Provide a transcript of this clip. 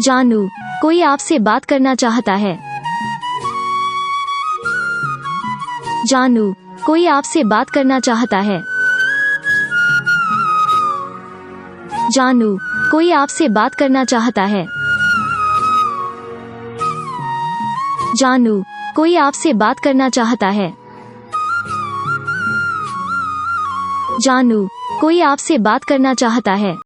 जानू, कोई आपसे बात करना चाहता है। जानू, कोई आपसे बात करना चाहता है। जानू, कोई आपसे बात करना चाहता है। जानू, कोई आपसे बात करना चाहता है। जानू, कोई आपसे बात करना चाहता है।